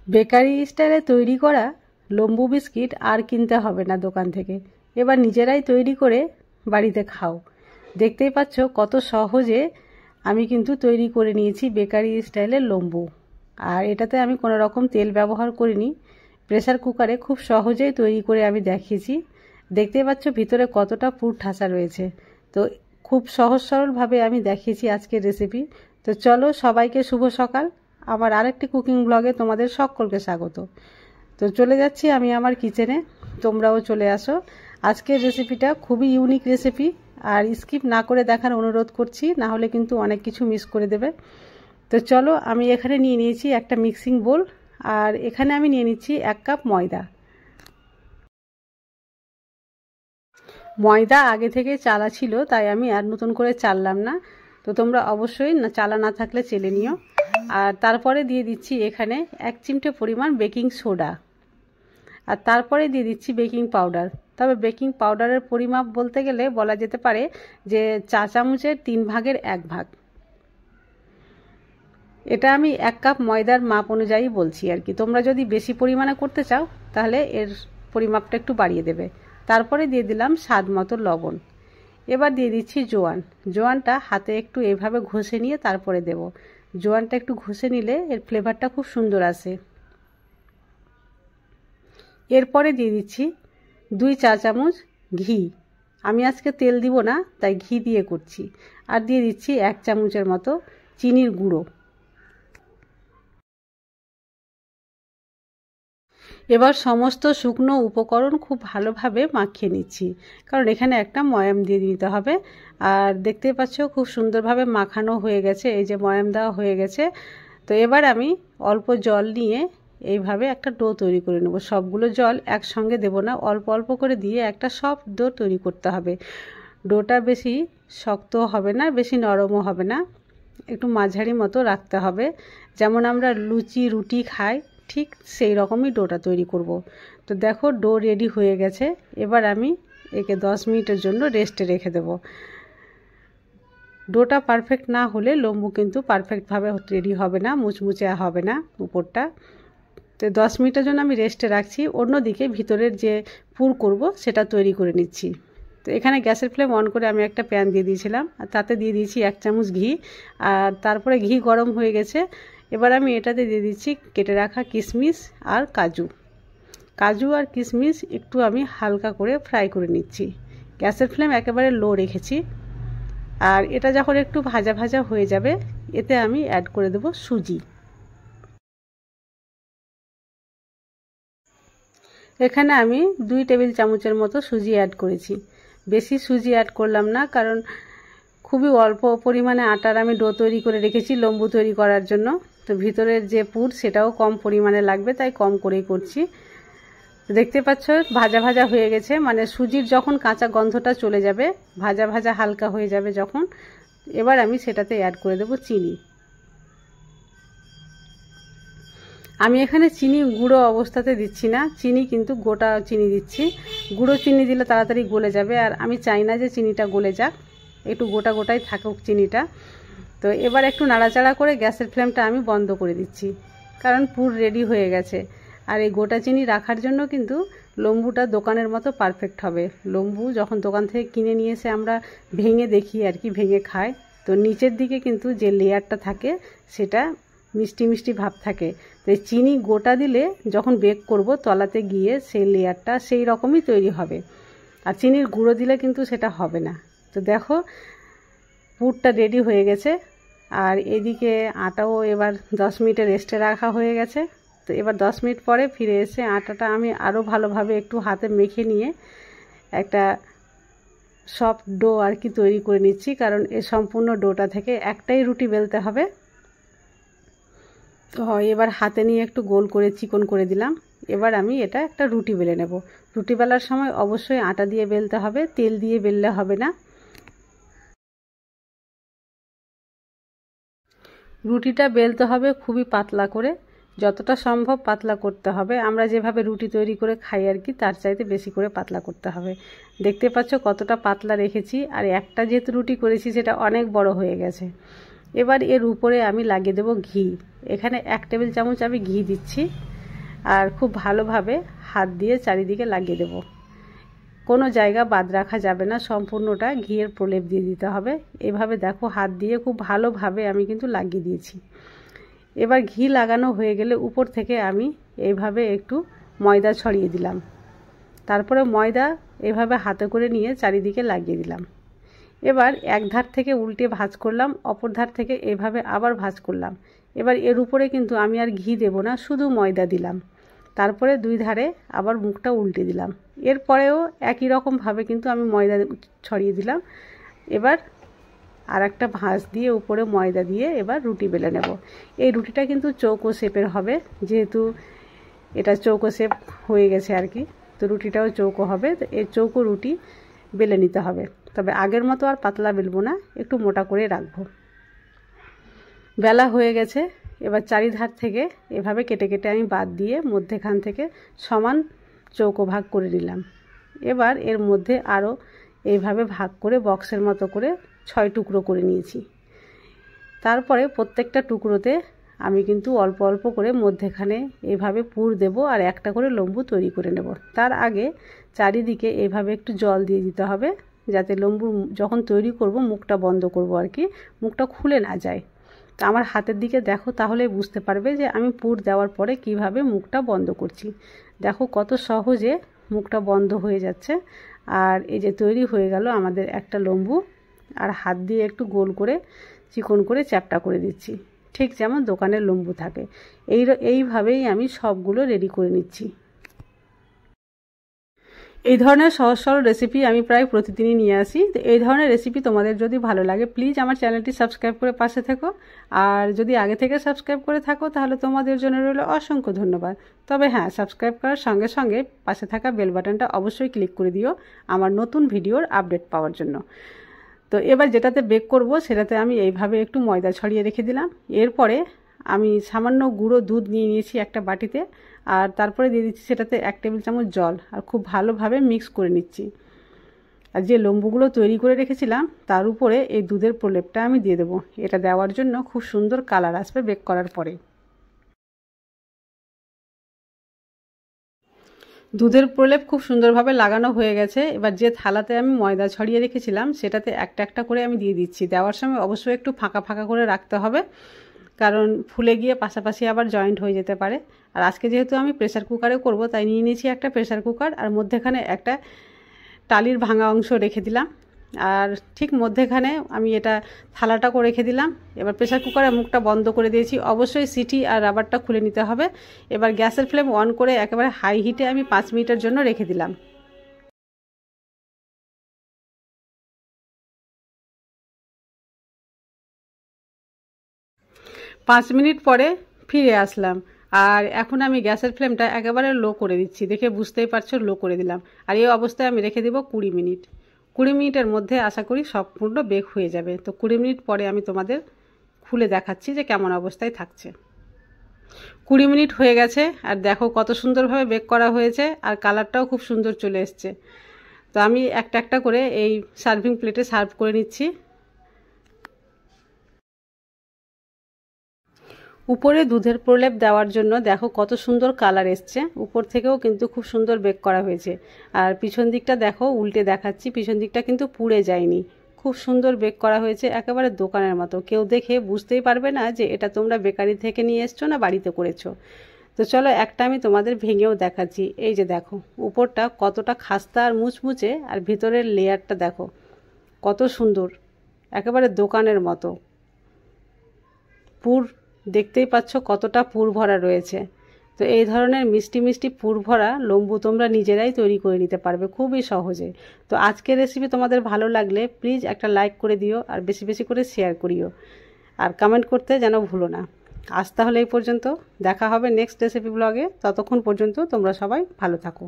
Bakery স্টাইলে তৈরি করা লম্বু বিস্কিট আর কিনতে হবে না দোকান থেকে। এবার নিজেরাই তৈরি করে বাড়িতে খাও। দেখতেই পাচ্ছ কত সহজে আমি কিন্তু তৈরি করে নিয়েছি বেকারি স্টাইলের লম্বু। আর এটাতে আমি কোনো রকম তেল ব্যবহার করিনি, প্রেসার কুকারে খুব সহজেই তৈরি করে আমি দেখিয়েছি। দেখতেই পাচ্ছ ভিতরে কতটা পুর ঠাসা রয়েছে। তো খুব সহজ সরলভাবে আমি দেখিয়েছি আজকের রেসিপি। তো চলো, সবাইকে শুভ সকাল। আমার আরেকটি কুকিং ব্লগে তোমাদের সকলকে স্বাগত। তো চলে যাচ্ছি আমি আমার কিচেনে, তোমরাও চলে আসো। আজকের রেসিপিটা খুবই ইউনিক রেসিপি, আর স্কিপ না করে দেখার অনুরোধ করছি, না হলে কিন্তু অনেক কিছু মিস করে দেবে। তো চলো, আমি এখানে নিয়ে নিয়েছি একটা মিক্সিং বোল, আর এখানে আমি নিয়ে নিচ্ছি 1 কাপ ময়দা। ময়দা আগে থেকে চালা ছিল, তাই আমি আর নতুন করে চাললাম না। তো তোমরা অবশ্যই চালা না থাকলে চেলে নিও। আর তারপরে দিয়ে দিচ্ছি এখানে 1 চিমটে পরিমাণ বেকিং সোডা, আর তারপরে দিয়ে দিচ্ছি বেকিং পাউডার। তবে বেকিং পাউডারের পরিমাপ বলতে গেলে বলা যেতে পারে যে চা চামচের 3 ভাগের 1 ভাগ। এটা আমি 1 কাপ ময়দার মাপ অনুযায়ী বলছি আর কি। তোমরা যদি বেশি পরিমাণে করতে চাও তাহলে এর পরিমাপটা একটু বাড়িয়ে দেবে। তারপরে দিয়ে দিলাম স্বাদ মতো লবণ। এবার দিয়ে দিচ্ছি জোয়ান। জোয়ানটা হাতে একটু এভাবে ঘষে নিয়ে তারপরে দেব। জোয়ানটা একটু ঘষে নিলে এর ফ্লেভারটা খুব সুন্দর আসে। এরপরে দিয়ে দিচ্ছি 2 চা চামচ ঘি। আমি আজকে তেল দিব না, তাই ঘি দিয়ে করছি। আর দিয়ে দিচ্ছি 1 চামচের মতো চিনির গুঁড়ো। এবার সমস্ত শুকনো উপকরণ খুব ভালোভাবে মাখিয়ে নিচ্ছি, কারণ এখানে একটা ময়াম দিয়ে দিতে হবে। আর দেখতেই পাচ্ছ খুব সুন্দরভাবে মাখানো হয়ে গেছে, এই যে ময়াম দেওয়া হয়ে গেছে। তো এবার আমি অল্প জল নিয়ে এইভাবে একটা ডো তৈরি করে নেব। সবগুলো জল একসঙ্গে দেব না, অল্প অল্প করে দিয়ে একটা সফট ডো তৈরি করতে হবে। ডোটা বেশি শক্ত হবে না, বেশি নরমও হবে না, একটু মাঝারি মতো রাখতে হবে। যেমন আমরা লুচি রুটি খাই, ঠিক সেই রকমই ডোটা তৈরি করব। তো দেখো, ডো রেডি হয়ে গেছে। এবার আমি একে 10 মিনিটের জন্য রেস্টে রেখে দেব। ডোটা পারফেক্ট না হলে লম্বু কিন্তু পারফেক্টভাবে রেডি হবে না, মুচমুচে হবে না উপরটা। তো 10 মিনিটের জন্য আমি রেস্টে রাখছি। অন্যদিকে ভিতরের যে পুর করব সেটা তৈরি করে নিচ্ছি। তো এখানে গ্যাসের ফ্লেম অন করে আমি একটা প্যান দিয়ে দিয়েছিলাম, আর তাতে দিয়ে দিয়েছি 1 চামচ ঘি। আর তারপরে ঘি গরম হয়ে গেছে। এবার আমি এটাতে দিয়ে দিচ্ছি কেটে রাখা কিশমিশ আর কাজু। কাজু আর কিশমিশ একটু আমি হালকা করে ফ্রাই করে নিচ্ছি। গ্যাসের ফ্লেম একেবারে লো রেখেছি। আর এটা যখন একটু ভাজা ভাজা হয়ে যাবে, এতে আমি অ্যাড করে দেব সুজি। এখানে আমি 2 টেবিল চামচের মতো সুজি অ্যাড করেছি। বেশি সুজি অ্যাড করলাম না, কারণ খুবই অল্প পরিমাণে আটার আমি ডো তৈরি করে রেখেছি লম্বু তৈরি করার জন্য। তো ভিতরের যে পুর সেটাও কম পরিমাণে লাগবে, তাই কম করেই করছি। দেখতে পাচ্ছ ভাজা ভাজা হয়ে গেছে, মানে সুজির যখন কাঁচা গন্ধটা চলে যাবে, ভাজা ভাজা হালকা হয়ে যাবে যখন, এবার আমি সেটাতে অ্যাড করে দেব চিনি। আমি এখানে চিনি গুঁড়ো অবস্থাতে দিচ্ছি না, চিনি কিন্তু গোটা চিনি দিচ্ছি। গুঁড়ো চিনি দিলে তাড়াতাড়ি গলে যাবে, আর আমি চাই না যে চিনিটা গলে যাক, একটু গোটা গোটাই থাকুক চিনিটা। তো এবার একটু নাড়াচাড়া করে গ্যাসের ফ্লেমটা আমি বন্ধ করে দিচ্ছি, কারণ পুর রেডি হয়ে গেছে। আর এই গোটা চিনি রাখার জন্য কিন্তু লম্বুটা দোকানের মতো পারফেক্ট হবে। লম্বু যখন দোকান থেকে কিনে নিয়ে এসে আমরা ভেঙে দেখি আর কি, ভেঙে খাই, তো নিচের দিকে কিন্তু যে লেয়ারটা থাকে সেটা মিষ্টি মিষ্টি ভাব থাকে। তো এই চিনি গোটা দিলে যখন বেক করব তলাতে গিয়ে সেই লেয়ারটা সেই রকমই তৈরি হবে, আর চিনির গুঁড়ো দিলে কিন্তু সেটা হবে না। তো দেখো পুরটা রেডি হয়ে গেছে। আর এদিকে আটাও এবার 10 মিনিটে রেস্টে রাখা হয়ে গেছে। তো এবার 10 মিনিট পরে ফিরে এসে আটাটা আমি আরও ভালোভাবে একটু হাতে মেখে নিয়ে একটা সফট ডো আর কি তৈরি করে নিচ্ছি, কারণ এই সম্পূর্ণ ডোটা থেকে একটাই রুটি বেলতে হবে। তো এবার হাতে নিয়ে একটু গোল করে চিকন করে দিলাম। এবার আমি এটা একটা রুটি বেলে নেব। রুটি বেলার সময় অবশ্যই আটা দিয়ে বেলতে হবে, তেল দিয়ে বেললে হবে না। রুটিটা বেলতে হবে খুবই পাতলা করে, যতটা সম্ভব পাতলা করতে হবে। আমরা যেভাবে রুটি তৈরি করে খাই আর কি, তার চাইতে বেশি করে পাতলা করতে হবে। দেখতে পাচ্ছ কতটা পাতলা রেখেছি, আর একটা যেহেতু রুটি করেছি সেটা অনেক বড় হয়ে গেছে। এবার এর উপরে আমি লাগিয়ে দেব ঘি। এখানে 1 টেবিল চামচ আমি ঘি দিচ্ছি। আর খুব ভালোভাবে হাত দিয়ে চারিদিকে লাগিয়ে দেব। কোনো জায়গা বাদ রাখা যাবে না, সম্পূর্ণটা ঘিয়ের প্রলেপ দিয়ে দিতে হবে। এভাবে দেখো হাত দিয়ে খুব ভালোভাবে আমি কিন্তু লাগিয়ে দিয়েছি। এবার ঘি লাগানো হয়ে গেলে উপর থেকে আমি এইভাবে একটু ময়দা ছড়িয়ে দিলাম। তারপরে ময়দা এভাবে হাতে করে নিয়ে চারিদিকে লাগিয়ে দিলাম। এবার এক ধার থেকে উল্টে ভাঁজ করলাম, অপর ধার থেকে এভাবে আবার ভাঁজ করলাম। এবার এর উপরে কিন্তু আমি আর ঘি দেব না, শুধু ময়দা দিলাম। তারপরে দুই ধারে আবার মুখটা উল্টে দিলাম। এরপরেও একই রকমভাবে কিন্তু আমি ময়দা ছড়িয়ে দিলাম। এবার আর একটা ভাঁজ দিয়ে উপরে ময়দা দিয়ে এবার রুটি বেলে নেব। এই রুটিটা কিন্তু চৌকো শেপের হবে, যেহেতু এটা চৌকো শেপ হয়ে গেছে আর কি, তো রুটিটাও চৌকো হবে। তো এই চৌকো রুটি বেলে নিতে হবে, তবে আগের মতো আর পাতলা বেলবো না, একটু মোটা করে রাখবো। বেলা হয়ে গেছে, এবার চারিধার থেকে এভাবে কেটে কেটে আমি বাদ দিয়ে মধ্যেখান থেকে সমান চৌকো ভাগ করে নিলাম। এবার এর মধ্যে আরও এইভাবে ভাগ করে বক্সের মতো করে 6 টুকরো করে নিয়েছি। তারপরে প্রত্যেকটা টুকরোতে আমি কিন্তু অল্প অল্প করে মধ্যেখানে এইভাবে পুর দেব আর একটা করে লম্বু তৈরি করে নেব। তার আগে চারিদিকে এইভাবে একটু জল দিয়ে দিতে হবে, যাতে লম্বু যখন তৈরি করব মুখটা বন্ধ করব আর কি, মুখটা খুলে না যায়। তো আমার হাতের দিকে দেখো, তাহলে বুঝতে পারবে যে আমি পুর দেওয়ার পরে কিভাবে মুখটা বন্ধ করছি। দেখো কত সহজে মুখটা বন্ধ হয়ে যাচ্ছে। আর এই যে তৈরি হয়ে গেল আমাদের একটা লম্বু। আর হাত দিয়ে একটু গোল করে চিকন করে চ্যাপটা করে দিচ্ছি, ঠিক যেমন দোকানের লম্বু থাকে। এইভাবেই আমি সবগুলো রেডি করে নিচ্ছি। এই ধরনের সহজ সরল রেসিপি আমি প্রায় প্রতিদিনই নিয়ে আসি। তো এই ধরনের রেসিপি তোমাদের যদি ভালো লাগে প্লিজ আমার চ্যানেলটি সাবস্ক্রাইব করে পাশে থেকো। আর যদি আগে থেকে সাবস্ক্রাইব করে থাকো তাহলে তোমাদের জন্য রইল অসংখ্য ধন্যবাদ। তবে হ্যাঁ, সাবস্ক্রাইব করার সঙ্গে সঙ্গে পাশে থাকা বেল বাটনটা অবশ্যই ক্লিক করে দিও আমার নতুন ভিডিওর আপডেট পাওয়ার জন্য। তো এবার যেটাতে বেক করব সেটাতে আমি এইভাবে একটু ময়দা ছড়িয়ে রেখে দিলাম। এরপরে আমি সামান্য গুঁড়ো দুধ নিয়ে নিয়েছি একটা বাটিতে, আর তারপরে দিয়ে দিচ্ছি সেটাতে 1 টেবিল চামচ জল, আর খুব ভালোভাবে মিক্স করে নিচ্ছি। আর যে লম্বুগুলো তৈরি করে রেখেছিলাম তার উপরে এই দুধের প্রলেপটা আমি দিয়ে দেবো। এটা দেওয়ার জন্য খুব সুন্দর কালার আসবে বেক করার পরে। দুধের প্রলেপ খুব সুন্দরভাবে লাগানো হয়ে গেছে। এবার যে থালাতে আমি ময়দা ছড়িয়ে রেখেছিলাম সেটাতে একটা একটা করে আমি দিয়ে দিচ্ছি। দেওয়ার সময় অবশ্যই একটু ফাঁকা ফাঁকা করে রাখতে হবে, কারণ ফুলে গিয়ে পাশাপাশি আবার জয়েন্ট হয়ে যেতে পারে। আর আজকে যেহেতু আমি প্রেসার কুকারে করব, তাই নিয়ে নিয়েছি একটা প্রেসার কুকার, আর মধ্যেখানে একটা টালির ভাঙা অংশ রেখে দিলাম, আর ঠিক মধ্যেখানে আমি এটা থালাটাকেও রেখে দিলাম। এবার প্রেসার কুকারের মুখটা বন্ধ করে দিয়েছি। অবশ্যই সিটি আর রাবারটা খুলে নিতে হবে। এবার গ্যাসের ফ্লেম অন করে একেবারে হাই হিটে আমি 5 মিনিটের জন্য রেখে দিলাম। 5 মিনিট পরে ফিরে আসলাম, আর এখন আমি গ্যাসের ফ্লেমটা একেবারে লো করে দিচ্ছি। দেখে বুঝতেই পারছো লো করে দিলাম। আর এই অবস্থায় আমি রেখে দেব 20 মিনিট। 20 মিনিটের মধ্যে আশা করি সম্পূর্ণ বেক হয়ে যাবে। তো 20 মিনিট পরে আমি তোমাদের খুলে দেখাচ্ছি যে কেমন অবস্থায় থাকছে। 20 মিনিট হয়ে গেছে, আর দেখো কত সুন্দরভাবে বেক করা হয়েছে, আর কালারটাও খুব সুন্দর চলে এসছে। তো আমি একটা একটা করে এই সার্ভিং প্লেটে সার্ভ করে নিচ্ছি। উপরে দুধের প্রলেপ দেওয়ার জন্য দেখো কত সুন্দর কালার এসছে। উপর থেকেও কিন্তু খুব সুন্দর বেক করা হয়েছে। আর পিছন দিকটা দেখো, উল্টে দেখাচ্ছি, পিছন দিকটা কিন্তু পুড়ে যায়নি। খুব সুন্দর বেক করা হয়েছে, একেবারে দোকানের মতো। কেউ দেখে বুঝতেই পারবে না যে এটা তোমরা বেকারি থেকে নিয়ে এসছো না বাড়িতে করেছো। তো চলো একটা আমি তোমাদের ভেঙেও দেখাচ্ছি। এই যে দেখো উপরটা কতটা খাস্তা আর মুচমুচে, আর ভিতরের লেয়ারটা দেখো কত সুন্দর, একেবারে দোকানের মতো। পুর দেখতেই পাচ্ছ কতটা পুর ভরা রয়েছে। তো এই ধরনের মিষ্টি মিষ্টি পুর ভরা লম্বু তোমরা নিজেরাই তৈরি করে নিতে পারবে খুবই সহজে। তো আজকের রেসিপি তোমাদের ভালো লাগলে প্লিজ একটা লাইক করে দিও, আর বেশি বেশি করে শেয়ার করিও, আর কমেন্ট করতে যেন ভুলো না। আজ তাহলে এই পর্যন্ত, দেখা হবে নেক্সট রেসিপি ব্লগে। ততক্ষণ পর্যন্ত তোমরা সবাই ভালো থাকো।